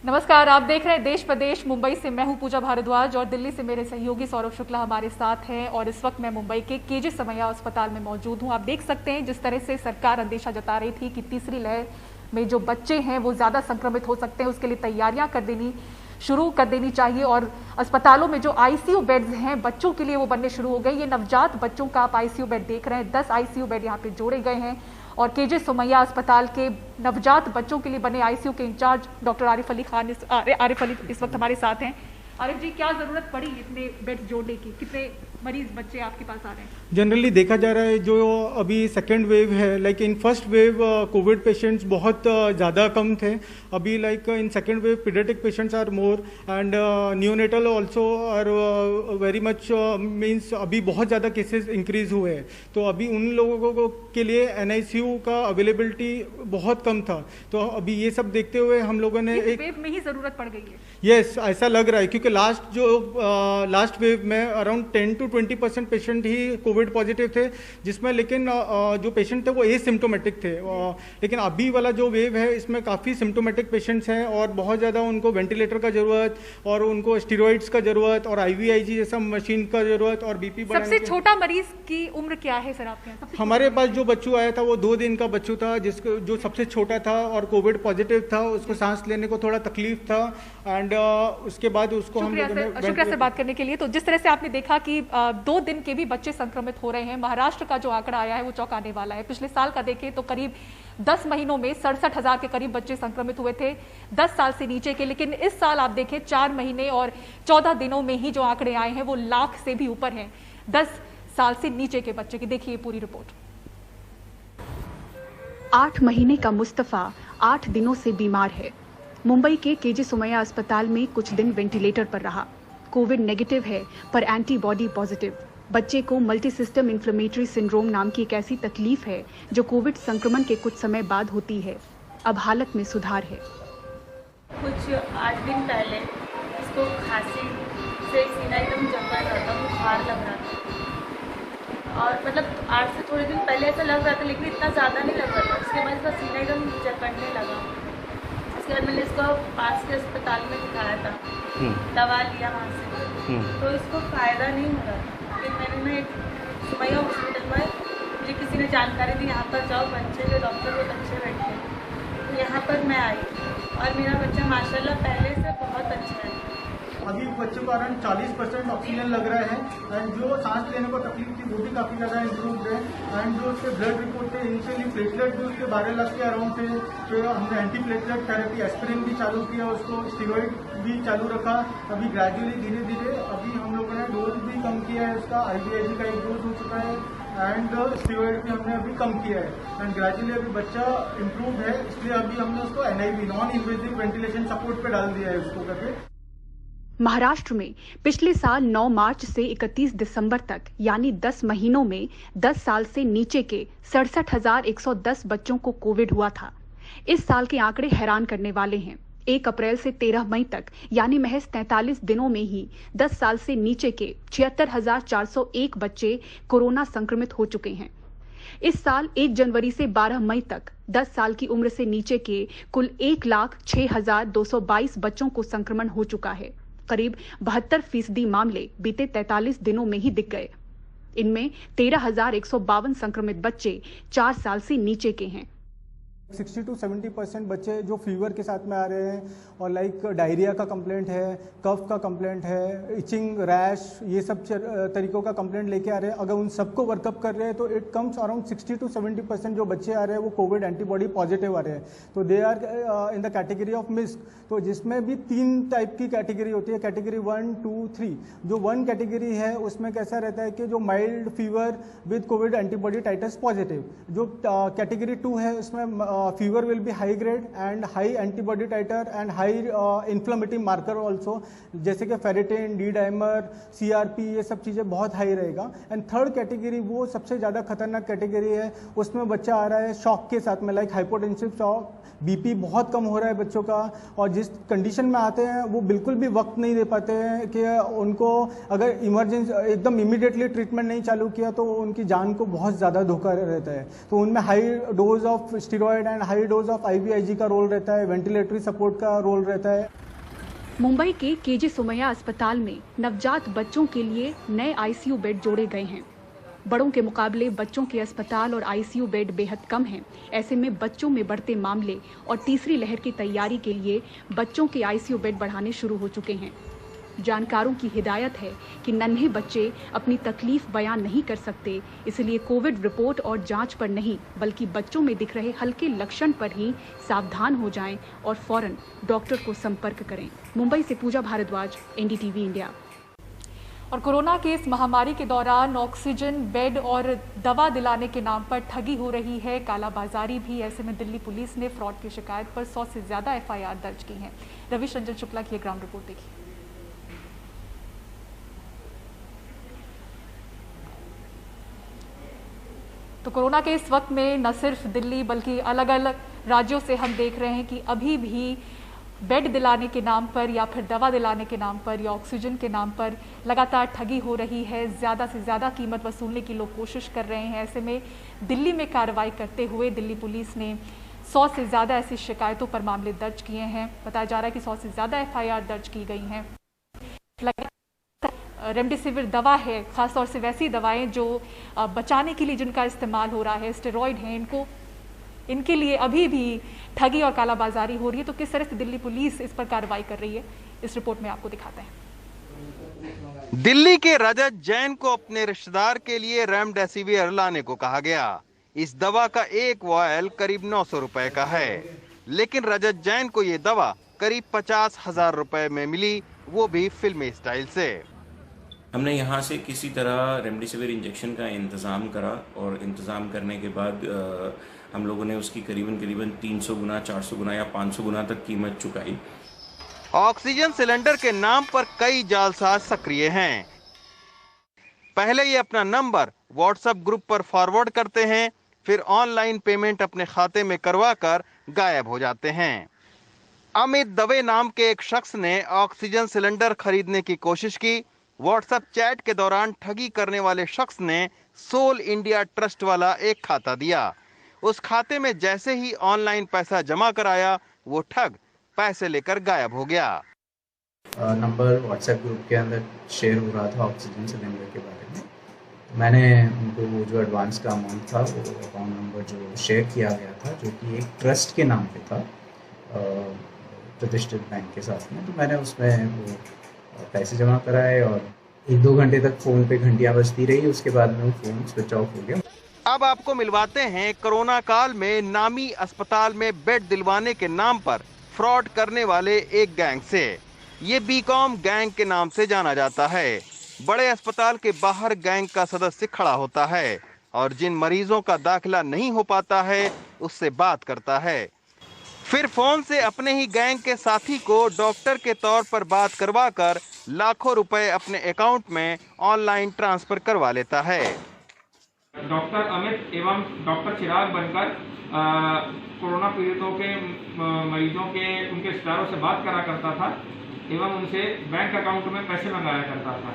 नमस्कार, आप देख रहे हैं देश प्रदेश। मुंबई से मैं हूं पूजा भारद्वाज और दिल्ली से मेरे सहयोगी सौरभ शुक्ला हमारे साथ हैं। और इस वक्त मैं मुंबई के केजे समैया अस्पताल में मौजूद हूं। आप देख सकते हैं जिस तरह से सरकार अंदेशा जता रही थी कि तीसरी लहर में जो बच्चे हैं वो ज्यादा संक्रमित हो सकते हैं, उसके लिए तैयारियां शुरू कर देनी चाहिए। और अस्पतालों में जो आईसीयू बेड्स हैं बच्चों के लिए वो बनने शुरू हो गए। ये नवजात बच्चों का आप आईसीयू बेड देख रहे हैं, 10 आईसीयू बेड यहाँ पे जोड़े गए हैं। और केजे सोमैया अस्पताल के नवजात बच्चों के लिए बने आईसीयू के इंचार्ज डॉक्टर आरिफ अली इस वक्त हमारे साथ हैं। आरिफ जी, क्या जरूरत पड़ी इतने बेड जोड़ने की? कितने मरीज बच्चे आपके पास आ रहे हैं? जनरली देखा जा रहा है जो अभी सेकेंड वेव है, like in first wave covid patients बहुत ज़्यादा कम थे। अभी like in second wave paediatric patients are more and neonatal also are very much means अभी बहुत ज़्यादा केसेस इंक्रीज हुए हैं। तो अभी उन लोगों को के लिए एनआईसीयू का अवेलेबिलिटी बहुत कम था। तो अभी ये सब देखते हुए हम लोगों ने एक वेव में ही ज़रूरत पड़ गई है। यस, ऐसा लग रहा है क्योंकि लास्ट वेव में around 10 to 20% patient he Covid positive थे, जिसमें लेकिन जो पेशेंट थे वो एसिम्टोमेटिक थे। लेकिन अभी वाला जो वेव है इसमें काफ़ी सिम्टोमेटिक पेशेंट्स हैं और बहुत ज़्यादा उनको वेंटिलेटर का ज़रूरत और उनको स्टीरॉइड्स का ज़रूरत और IVIG जैसा मशीन का ज़रूरत और BP बढ़ाने। सबसे छोटा मरीज की उम्र क्या है सर आपके यहाँ? हमारे पास जो बच्चू आया था वो 2 दिन का बच्चू था, जिसको जो सबसे छोटा था और कोविड पॉजिटिव था। उसको सांस लेने को थोड़ा तकलीफ था एंड उसके बाद उसको हम लोगों ने शुक्रिया से बात करने के लिए। तो जिस तरह से आपने देखा कि 2 दिन के भी बच्चे संक्रमित हो रहे हैं। महाराष्ट्र का जो आंकड़ा आया है वो चौंकाने वाला है। पिछले साल का देखें तो करीब 10 महीनों में 67,000 के करीब बच्चे संक्रमित हुए थे 10 साल से नीचे के। लेकिन इस साल आप देखें 4 महीने और 14 दिनों में ही जो आंकड़े आए हैं वो लाख से भी ऊपर हैं 10 साल से नीचे के बच्चे की। देखिए पूरी रिपोर्ट। 8 महीने का मुस्तफा 8 दिनों से बीमार है। मुंबई के केजे सोमैया अस्पताल में कुछ दिन वेंटिलेटर पर रहा। कोविड नेगेटिव है पर एंटीबॉडी पॉजिटिव। बच्चे को मल्टी सिस्टम इन्फ्लेमेटरी सिंड्रोम नाम की एक ऐसी तकलीफ है जो कोविड संक्रमण के कुछ समय बाद होती है। अब हालत में सुधार है। कुछ 8 दिन पहले इसको खांसी से सीना एकदम जकड़ रहा था, बुखार लग रहा था और मतलब 8 से थोड़े दिन पहले ऐसा लग रहा था लेकिन इतना ज़्यादा नहीं लग रहा था। उसके बाद इसका सीना एकदम जकड़ने लगा। उसके बाद मैंने इसको पास के अस्पताल में दिखाया था, दवा लिया वहाँ से, तो इसको फ़ायदा नहीं हो रहा था। फिर मैंने एक सोमैया हॉस्पिटल में मुझे किसी ने जानकारी दी, यहाँ पर जाओ, बच्चे के डॉक्टर बहुत अच्छे बैठे हैं। तो यहाँ पर मैं आई और मेरा बच्चा माशाल्लाह पहले से बहुत अच्छा है। अभी बच्चों को अराउंड 40% ऑक्सीजन लग रहा है एंड जो सांस लेने को तकलीफ थी वो भी काफ़ी ज़्यादा इम्प्रूव है। एंड जो उसके ब्लड रिपोर्ट थे इनिशियली प्लेटलेट भी उसके 12 लाख के अराउंड थे। फिर हमने एंटी प्लेटलेट थेरेपी एस्पिरिन भी चालू किया, उसको स्टीरॉइड भी चालू रखा। अभी ग्रेजुअली धीरे धीरे अभी हम लोगों ने डोज भी कम किया है उसका। IVIG का 1 डोज हो चुका है एंड स्टीरॉइड भी हमने अभी कम किया है एंड ग्रेजुअली अभी बच्चा इम्प्रूव है। इसलिए अभी हमने उसको NIV non invasive ventilation support पे डाल दिया है उसको करके। महाराष्ट्र में पिछले साल 9 मार्च से 31 दिसंबर तक यानी 10 महीनों में 10 साल से नीचे के 67,110 बच्चों को कोविड हुआ था। इस साल के आंकड़े हैरान करने वाले हैं। 1 अप्रैल से 13 मई तक यानी महज 43 दिनों में ही 10 साल से नीचे के 76,401 बच्चे कोरोना संक्रमित हो चुके हैं। इस साल 1 जनवरी से 12 मई तक 10 साल की उम्र से नीचे के कुल 1,06,222 बच्चों को संक्रमण हो चुका है। करीब 72% मामले बीते 43 दिनों में ही दिख गए। इनमें 13,152 संक्रमित बच्चे 4 साल से नीचे के हैं। 60 to 70% बच्चे जो फीवर के साथ में आ रहे हैं और लाइक डायरिया का कंप्लेंट है, कफ का कंप्लेंट है, इचिंग, रैश, ये सब तरीकों का कंप्लेंट लेके आ रहे हैं। अगर उन सबको वर्कअप कर रहे हैं तो इट कम्स अराउंड 60 to 70% जो बच्चे आ रहे हैं वो कोविड एंटीबॉडी पॉजिटिव आ रहे हैं। तो they are in the category of misc. तो जिसमें भी 3 टाइप की कैटेगरी होती है, कैटेगरी 1, 2, 3। जो 1 कैटेगरी है उसमें कैसा रहता है कि जो mild fever with covid antibody titres positive. जो कैटेगरी 2 है उसमें fever will be high grade and high antibody titer and high inflammatory marker also, जैसे कि फेरेटिन, डी डाइमर, CRP, ये सब चीज़ें बहुत हाई रहेगा। एंड 3rd कैटेगरी वो सबसे ज़्यादा खतरनाक कैटेगरी है। उसमें बच्चा आ रहा है शॉक के साथ में, लाइक हाइपोटेंसिव शॉक, BP बहुत कम हो रहा है बच्चों का और जिस कंडीशन में आते हैं वो बिल्कुल भी वक्त नहीं दे पाते हैं कि उनको अगर इमरजेंसी एकदम इमीडिएटली ट्रीटमेंट नहीं चालू किया तो उनकी जान को बहुत ज़्यादा धोखा रहता है। तो उनमें high dose of steroid and high dose of IVIG का रोल रहता है, वेंटिलेटरी सपोर्ट का रोल रहता है। मुंबई के केजे सोमैया अस्पताल में नवजात बच्चों के लिए नए ICU बेड जोड़े गए हैं। बड़ों के मुकाबले बच्चों के अस्पताल और ICU बेड बेहद कम हैं। ऐसे में बच्चों में बढ़ते मामले और तीसरी लहर की तैयारी के लिए बच्चों के ICU बेड बढ़ाने शुरू हो चुके हैं। जानकारों की हिदायत है कि नन्हे बच्चे अपनी तकलीफ बयान नहीं कर सकते, इसलिए कोविड रिपोर्ट और जांच पर नहीं बल्कि बच्चों में दिख रहे हल्के लक्षण पर ही सावधान हो जाएं और फौरन डॉक्टर को संपर्क करें। मुंबई से पूजा भारद्वाज, NDTV इंडिया। और कोरोना के इस महामारी के दौरान ऑक्सीजन, बेड और दवा दिलाने के नाम पर ठगी हो रही है, कालाबाजारी भी। ऐसे में दिल्ली पुलिस ने फ्रॉड की शिकायत पर 100 से ज्यादा FIR दर्ज की हैं। रविश रंजन शुक्ला की ग्राउंड रिपोर्ट देखिए। तो कोरोना के इस वक्त में न सिर्फ दिल्ली बल्कि अलग अलग राज्यों से हम देख रहे हैं कि अभी भी बेड दिलाने के नाम पर या फिर दवा दिलाने के नाम पर या ऑक्सीजन के नाम पर लगातार ठगी हो रही है। ज़्यादा से ज़्यादा कीमत वसूलने की लोग कोशिश कर रहे हैं। ऐसे में दिल्ली में कार्रवाई करते हुए दिल्ली पुलिस ने 100 से ज़्यादा ऐसी शिकायतों पर मामले दर्ज किए हैं। बताया जा रहा है कि 100 से ज़्यादा FIR दर्ज की गई हैं। रेमडेसिविर दवा है, खासतौर से वैसी दवाएं जो बचाने के लिए जिनका इस्तेमाल हो रहा है, स्टेरॉइड हैं, इनके लिए अभी भी ठगी और कालाबाजारी हो रही है। तो किस तरह से दिल्ली पुलिस इस पर कार्रवाई कर रही है, इस रिपोर्ट में आपको दिखाते हैं। दिल्ली के रजत जैन को अपने रिश्तेदार के लिए रेमडेसिविर लाने को कहा गया। इस दवा का एक वॉयल करीब 900 रुपए का है, लेकिन रजत जैन को ये दवा करीब 50,000 रुपए में मिली, वो भी फिल्मी स्टाइल से। हमने यहाँ से किसी तरह रेमडेसिविर इंजेक्शन का इंतज़ाम करा और इंतज़ाम करने के बाद हम लोगों ने उसकी करीबन 300 गुना, 400 गुना या 500 गुना तक कीमत चुकाई। ऑक्सीजन सिलेंडर के नाम पर कई जालसाज सक्रिय हैं। पहले ये अपना नंबर व्हाट्सएप ग्रुप पर फॉरवर्ड करते हैं, फिर ऑनलाइन पेमेंट अपने खाते में करवा कर गायब हो जाते हैं। अमित दवे नाम के एक शख्स ने ऑक्सीजन सिलेंडर खरीदने की कोशिश की। व्हाट्सएप चैट के दौरान ठगी करने वाले शख्स ने सोल इंडिया ट्रस्ट वाला एक खाता दिया। उस खाते में जैसे ही ऑनलाइन पैसा जमा कराया, वो ठग पैसे लेकर गायब हो गया। नंबर व्हाट्सएप ग्रुप के अंदर शेयर हो रहा था ऑक्सीजन सिलेंडर के बारे में। मैंने उनको वो जो एडवांस का अमाउंट था, वो अकाउंट नंबर जो शेयर किया गया था, जो कि एक ट्रस्ट के नाम पे था प्रतिष्ठित बैंक के साथ में, तो मैंने उसमें वो पैसे जमा कराए और 1-2 घंटे तक फ़ोन पे घंटियाँ बजती रही। उसके बाद में वो फ़ोन स्विच ऑफ हो गया। अब आपको मिलवाते हैं कोरोना काल में नामी अस्पताल में बेड दिलवाने के नाम पर फ्रॉड करने वाले एक गैंग से। ये बीकॉम गैंग के नाम से जाना जाता है। बड़े अस्पताल के बाहर गैंग का सदस्य खड़ा होता है और जिन मरीजों का दाखिला नहीं हो पाता है उससे बात करता है। फिर फोन से अपने ही गैंग के साथी को डॉक्टर के तौर पर बात करवा कर लाखों रुपए अपने अकाउंट में ऑनलाइन ट्रांसफर करवा लेता है। डॉक्टर अमित एवं डॉक्टर चिराग बनकर कोरोना पीड़ितों के मरीजों के उनके रिश्तेदारों से बात करा करता था एवं उनसे बैंक अकाउंट में पैसे मंगाया करता था।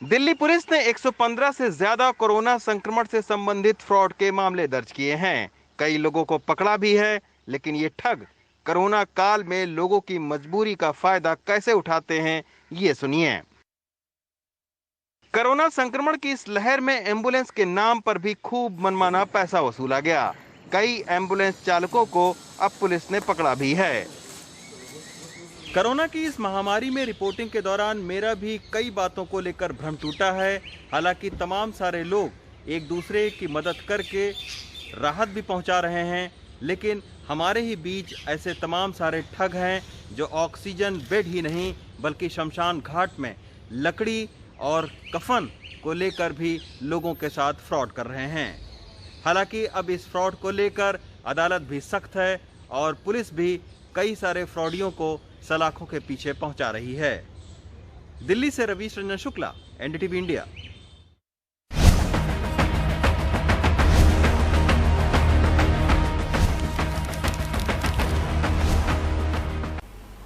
दिल्ली पुलिस ने 115 से ज्यादा कोरोना संक्रमण से संबंधित फ्रॉड के मामले दर्ज किए हैं। कई लोगों को पकड़ा भी है, लेकिन ये ठग कोरोना काल में लोगों की मजबूरी का फायदा कैसे उठाते हैं, ये सुनिए। कोरोना संक्रमण की इस लहर में एम्बुलेंस के नाम पर भी खूब मनमाना पैसा वसूला गया। कई एम्बुलेंस चालकों को अब पुलिस ने पकड़ा भी है। कोरोना की इस महामारी में रिपोर्टिंग के दौरान मेरा भी कई बातों को लेकर भ्रम टूटा है। हालांकि तमाम सारे लोग एक दूसरे की मदद करके राहत भी पहुंचा रहे हैं, लेकिन हमारे ही बीच ऐसे तमाम सारे ठग हैं जो ऑक्सीजन बेड ही नहीं बल्कि शमशान घाट में लकड़ी और कफन को लेकर भी लोगों के साथ फ्रॉड कर रहे हैं। हालांकि अब इस फ्रॉड को लेकर अदालत भी सख्त है और पुलिस भी कई सारे फ्रॉडियों को सलाखों के पीछे पहुंचा रही है। दिल्ली से Ravish Ranjan Shukla, NDTV India.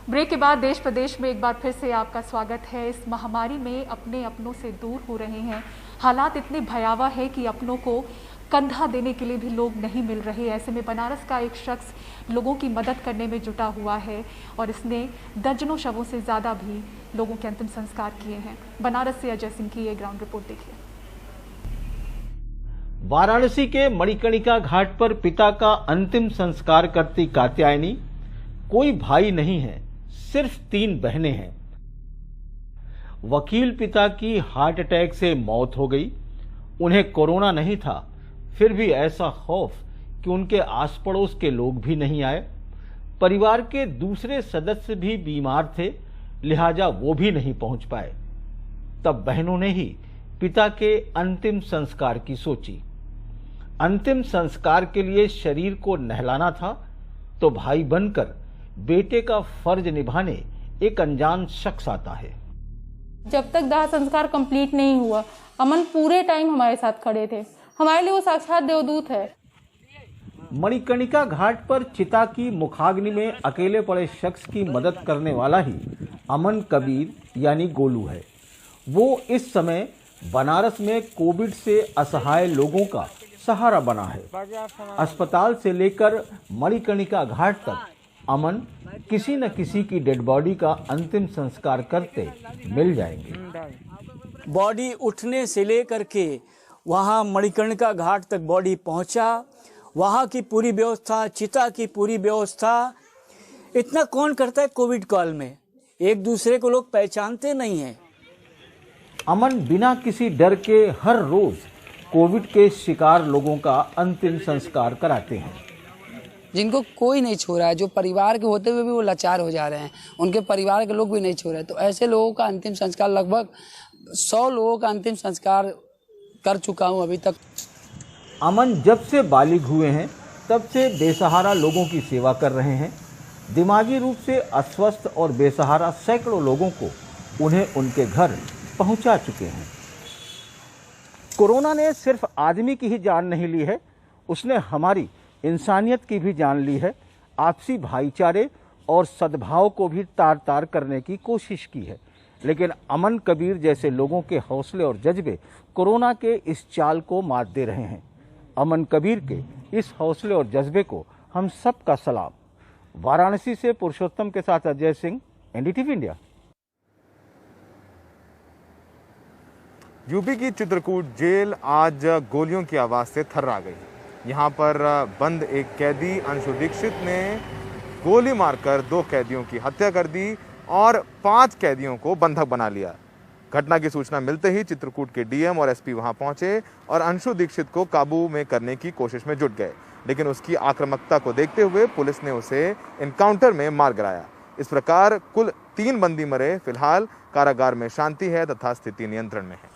Break के बाद देश प्रदेश में एक बार फिर से आपका स्वागत है। इस महामारी में अपने अपनों से दूर हो रहे हैं। हालात इतने भयावह है कि अपनों को कंधा देने के लिए भी लोग नहीं मिल रहे। ऐसे में बनारस का एक शख्स लोगों की मदद करने में जुटा हुआ है और इसने दर्जनों शवों से ज़्यादा भी लोगों के अंतिम संस्कार किए हैं। बनारस से अजय सिंह की ये ग्राउंड रिपोर्ट देखिए। वाराणसी के मणिकर्णिका घाट पर पिता का अंतिम संस्कार करती कात्यायनी। कोई भाई नहीं है, सिर्फ 3 बहनें हैं। वकील पिता की हार्ट अटैक से मौत हो गई। उन्हें कोरोना नहीं था, फिर भी ऐसा खौफ कि उनके आस पड़ोस के लोग भी नहीं आए। परिवार के दूसरे सदस्य भी बीमार थे, लिहाजा वो भी नहीं पहुंच पाए। तब बहनों ने ही पिता के अंतिम संस्कार की सोची। अंतिम संस्कार के लिए शरीर को नहलाना था तो भाई बनकर बेटे का फर्ज निभाने एक अनजान शख्स आता है। जब तक दाह संस्कार कंप्लीट नहीं हुआ, अमन पूरे टाइम हमारे साथ खड़े थे। हमारे लिए वो साक्षात देवदूत है। मणिकर्णिका घाट पर चिता की मुखाग्नि में अकेले पड़े शख्स की मदद करने वाला ही अमन कबीर यानी गोलू है। वो इस समय बनारस में कोविड से असहाय लोगों का सहारा बना है। अस्पताल से लेकर मणिकर्णिका घाट तक अमन किसी न किसी की डेड बॉडी का अंतिम संस्कार करते मिल जाएंगे। बॉडी उठने से लेकर के वहाँ मणिकर्णिका घाट तक बॉडी पहुँचा। वहाँ की पूरी व्यवस्था, चिता की पूरी व्यवस्था, इतना कौन करता है कोविड काल में? एक दूसरे को लोग पहचानते नहीं हैं। अमन बिना किसी डर के हर रोज कोविड के शिकार लोगों का अंतिम संस्कार कराते हैं। जिनको कोई नहीं छोड़ रहा है, जो परिवार के होते हुए भी वो लाचार हो जा रहे हैं, उनके परिवार के लोग भी नहीं छोड़ रहे, तो ऐसे लोगों का अंतिम संस्कार लगभग 100 लोगों का अंतिम संस्कार कर चुका हूं अभी तक। अमन जब से बालिग हुए हैं तब से बेसहारा लोगों की सेवा कर रहे हैं। दिमागी रूप से अस्वस्थ और बेसहारा सैकड़ों लोगों को उन्हें उनके घर पहुंचा चुके हैं। कोरोना ने सिर्फ आदमी की ही जान नहीं ली है, उसने हमारी इंसानियत की भी जान ली है। आपसी भाईचारे और सद्भाव को भी तार तार करने की कोशिश की है। लेकिन अमन कबीर जैसे लोगों के हौसले और जज्बे कोरोना के इस चाल को मात दे रहे हैं। अमन कबीर के इस हौसले और जज्बे को हम सबका सलाम। वाराणसी से पुरुषोत्तम के साथ Ajay Singh, NDTV India. UP की चित्रकूट जेल आज गोलियों की आवाज से थर्रा गई। यहाँ पर बंद एक कैदी अंशु दीक्षित ने गोली मारकर 2 कैदियों की हत्या कर दी और 5 कैदियों को बंधक बना लिया। घटना की सूचना मिलते ही चित्रकूट के डीएम और एसपी वहां पहुंचे और अंशु दीक्षित को काबू में करने की कोशिश में जुट गए, लेकिन उसकी आक्रामकता को देखते हुए पुलिस ने उसे एनकाउंटर में मार गिराया। इस प्रकार कुल 3 बंदी मरे। फिलहाल कारागार में शांति है तथा स्थिति नियंत्रण में है।